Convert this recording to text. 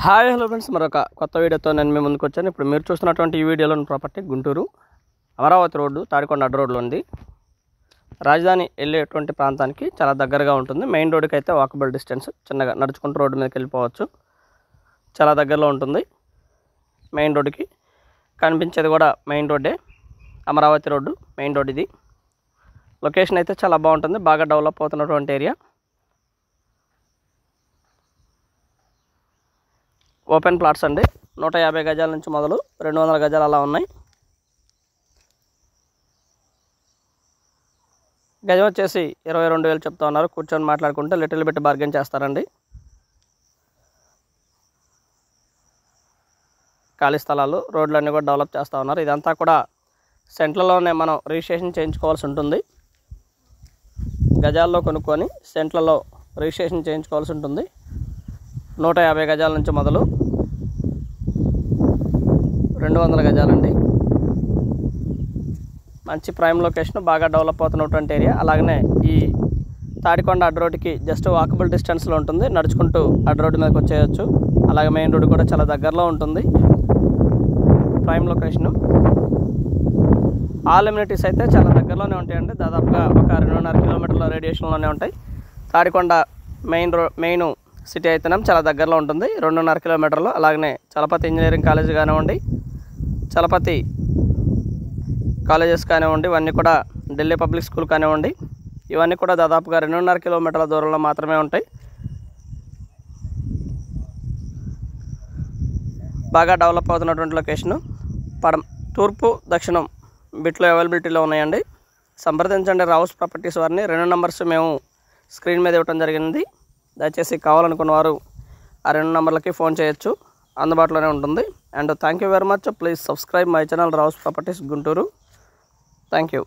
Hi hello friends, మరొక కొత్త వీడియోతో నేను మీ ముందుకు వచ్చాను. ఇప్పుడు మీరు చూస్తున్నటువంటి ఈ వీడియోలోని ప్రాపర్టీ గుంటూరు అమరావతి రోడ్డు తాడికొండ అడ్డ రోడ్లో ఉంది. రాజధాని వెళ్ళేటువంటి ప్రాంతానికి చాలా దగ్గరగా ఉంటుంది. మెయిన్ రోడ్డుకి అయితే వాకబుల్ డిస్టెన్స్, చిన్నగా నడుచుకుంటూ రోడ్డు మీదకి వెళ్ళిపోవచ్చు. చాలా దగ్గరలో ఉంటుంది. మెయిన్ రోడ్డుకి కనిపించేది కూడా మెయిన్ రోడ్డే, అమరావతి రోడ్డు మెయిన్ రోడ్. ఇది లొకేషన్ అయితే చాలా బాగుంటుంది, బాగా డెవలప్ అవుతున్నటువంటి ఏరియా. ఓపెన్ ప్లాట్స్ అండి. 150 గజాల నుంచి మొదలు 200 గజాలు అలా ఉన్నాయి. గజం వచ్చేసి 22,000 చెప్తా ఉన్నారు. కూర్చొని మాట్లాడుకుంటే లిటిల్ బిట్ బార్గెన్ చేస్తారండి. ఖాళీ స్థలాలు, రోడ్లన్నీ కూడా డెవలప్ చేస్తూ ఉన్నారు. ఇదంతా కూడా సెంట్లలోనే మనం రిజిస్ట్రేషన్ చేయించుకోవాల్సి ఉంటుంది. గజాల్లో కొనుక్కొని సెంట్లలో రిజిస్ట్రేషన్ చేయించుకోవాల్సి ఉంటుంది. 150 గజాల నుంచి మొదలు 200 గజాలండి. మంచి ప్రైమ్ లొకేషన్, బాగా డెవలప్ అవుతున్నటువంటి ఏరియా. అలాగనే ఈ తాడికొండ అడ్డ రోడ్డుకి జస్ట్ వాకబుల్ డిస్టెన్స్లో ఉంటుంది. నడుచుకుంటూ అడ్డ రోడ్డు మీదకి వచ్చేయచ్చు. అలాగే మెయిన్ రోడ్డు కూడా చాలా దగ్గరలో ఉంటుంది. Prime location. ఆల్ ఎమ్యూనిటీస్ అయితే చాలా దగ్గరలోనే ఉంటాయండి. దాదాపుగా ఒక 2.5 కిలోమీటర్ల రేడియేషన్లోనే ఉంటాయి. తాడికొండ మెయిన్ సిటీ అయితేనే చాలా దగ్గరలో ఉంటుంది, 2.5 కిలోమీటర్లు. అలాగనే చలపతి ఇంజనీరింగ్ కాలేజ్ కానివ్వండి, చలపతి కాలేజెస్ కానివ్వండి, ఇవన్నీ కూడా ఢిల్లీ పబ్లిక్ స్కూల్ కానివ్వండి, ఇవన్నీ కూడా దాదాపుగా 2.5 కిలోమీటర్ల దూరంలో మాత్రమే ఉంటాయి. బాగా డెవలప్ అవుతున్నటువంటి లొకేషను. తూర్పు దక్షిణం బిట్లో అవైలబిలిటీలో ఉన్నాయండి. సంప్రదించండి రావుస్ ప్రాపర్టీస్ వారిని. 2 నంబర్స్ మేము స్క్రీన్ మీద ఇవ్వడం జరిగింది. దయచేసి కావాలనుకున్న వారు ఆ 2 నంబర్లకి ఫోన్ చేయొచ్చు, అందుబాటులోనే ఉంటుంది. And thank you very much. Please subscribe my channel Rao's properties Guntur. Thank you.